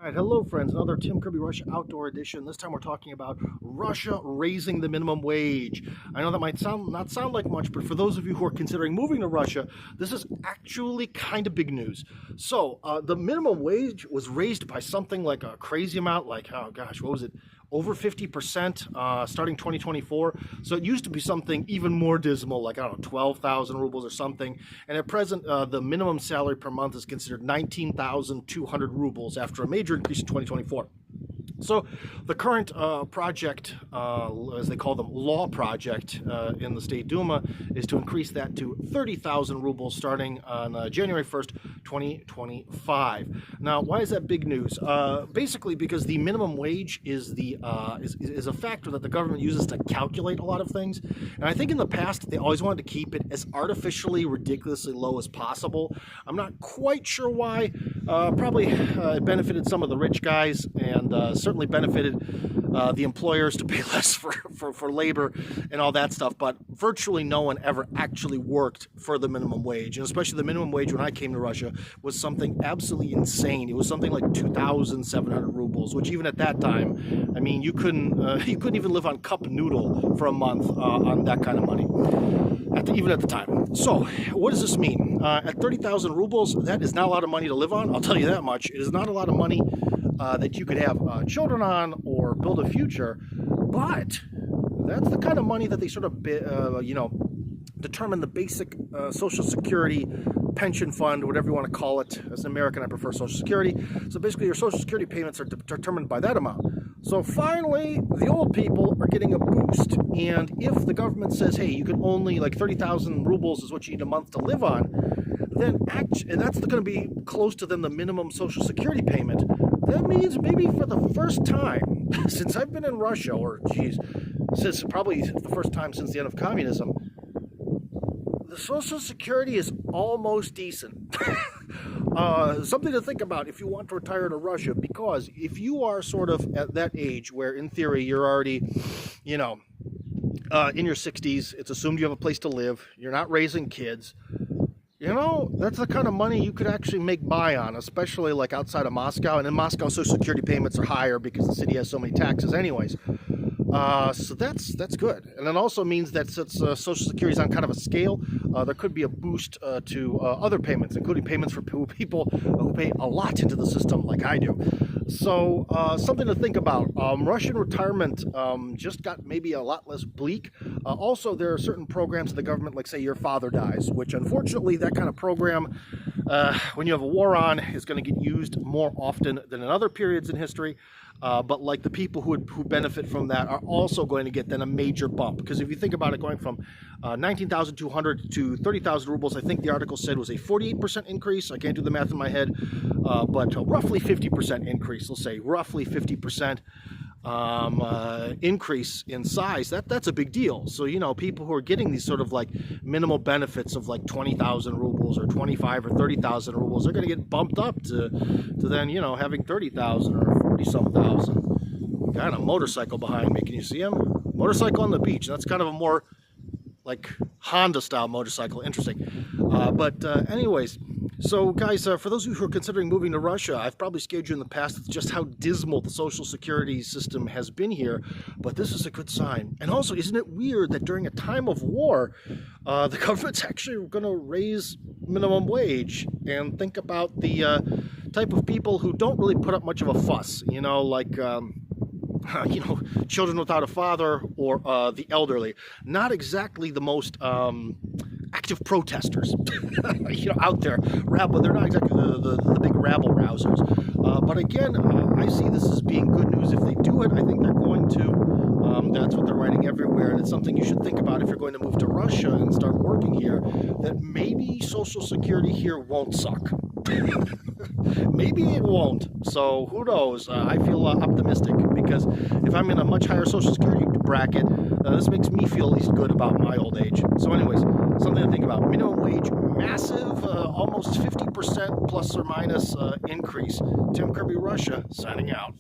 All right, hello friends, another Kirby Russia outdoor edition. This time we're talking about Russia raising the minimum wage. I know that might not sound like much, but for those of you who are considering moving to Russia, this is actually kind of big news. So the minimum wage was raised by something like a crazy amount, like, oh gosh, what was it? Over 50% starting 2024. So it used to be something even more dismal, like, I don't know, 12,000 rubles or something. And at present, the minimum salary per month is considered 19,200 rubles after a major increase in 2024. So the current project, as they call them, law project in the State Duma, is to increase that to 30,000 rubles starting on January 1st, 2025. Now, why is that big news? Basically, because the minimum wage is a factor that the government uses to calculate a lot of things. And I think in the past, they always wanted to keep it as artificially, ridiculously low as possible. I'm not quite sure why. Probably it benefited some of the rich guys and certainly benefited the employers to pay less for labor and all that stuff, but virtually no one ever actually worked for the minimum wage. And especially the minimum wage when I came to Russia was something absolutely insane. It was something like 2,700 rubles, which even at that time, I mean, you couldn't even live on cup noodle for a month on that kind of money, even at the time. So what does this mean? At 30,000 rubles, that is not a lot of money to live on. I'll tell you that much. It is not a lot of money that you could have children on or build a future, but that's the kind of money that they sort of, determine the basic Social Security pension fund, whatever you want to call it. As an American, I prefer Social Security. So basically, your Social Security payments are determined by that amount. So finally, the old people are getting a boost. And if the government says, hey, you can only, like 30,000 rubles is what you need a month to live on, then and that's going to be close to then the minimum Social Security payment. That means maybe for the first time since I've been in Russia, or geez, since probably the first time since the end of communism, the Social Security is almost decent. Something to think about if you want to retire to Russia, because if you are sort of at that age where in theory you're already, in your 60s, it's assumed you have a place to live, you're not raising kids, that's the kind of money you could actually make buy on, especially like outside of Moscow. And in Moscow, Social Security payments are higher because the city has so many taxes anyways. So that's good. And it also means that since Social Security is on kind of a scale, there could be a boost to other payments, including payments for people who pay a lot into the system like I do. So something to think about. Russian retirement just got maybe a lot less bleak. Also, there are certain programs in the government, like say your father dies, which unfortunately that kind of program, when you have a war on, is going to get used more often than in other periods in history. But like the people who benefit from that are also going to get then a major bump. Because if you think about it, going from 19,200 to 30,000 rubles, I think the article said was a 48% increase. I can't do the math in my head, but roughly 50% increase. Let's say roughly 50% increase in size. That's a big deal. So, people who are getting these sort of like minimal benefits of like 20,000 rubles or 25 or 30,000 rubles, they're going to get bumped up to then, having 30,000 or 40-some thousand. Got a motorcycle behind me. Can you see him? Motorcycle on the beach. That's kind of a more like Honda style motorcycle. Interesting. But anyways, so guys, for those of you who are considering moving to Russia, I've probably scared you in the past just how dismal the Social Security system has been here, but this is a good sign. And also, isn't it weird that during a time of war, the government's actually going to raise minimum wage? And think about the type of people who don't really put up much of a fuss, like children without a father or the elderly. Not exactly the most active protesters, out there. They're not exactly the big rabble rousers. But again, I see this as being good news if they do it. I think they're going to. That's what they're writing everywhere, and it's something you should think about if you're going to move to Russia and start working here, that maybe Social Security here won't suck. Maybe it won't. So who knows? I feel optimistic, because if I'm in a much higher Social Security bracket, this makes me feel at least good about my old age. So anyways, something to think about. Minimum wage, massive, almost 50% plus or minus increase. Kirby Russia, signing out.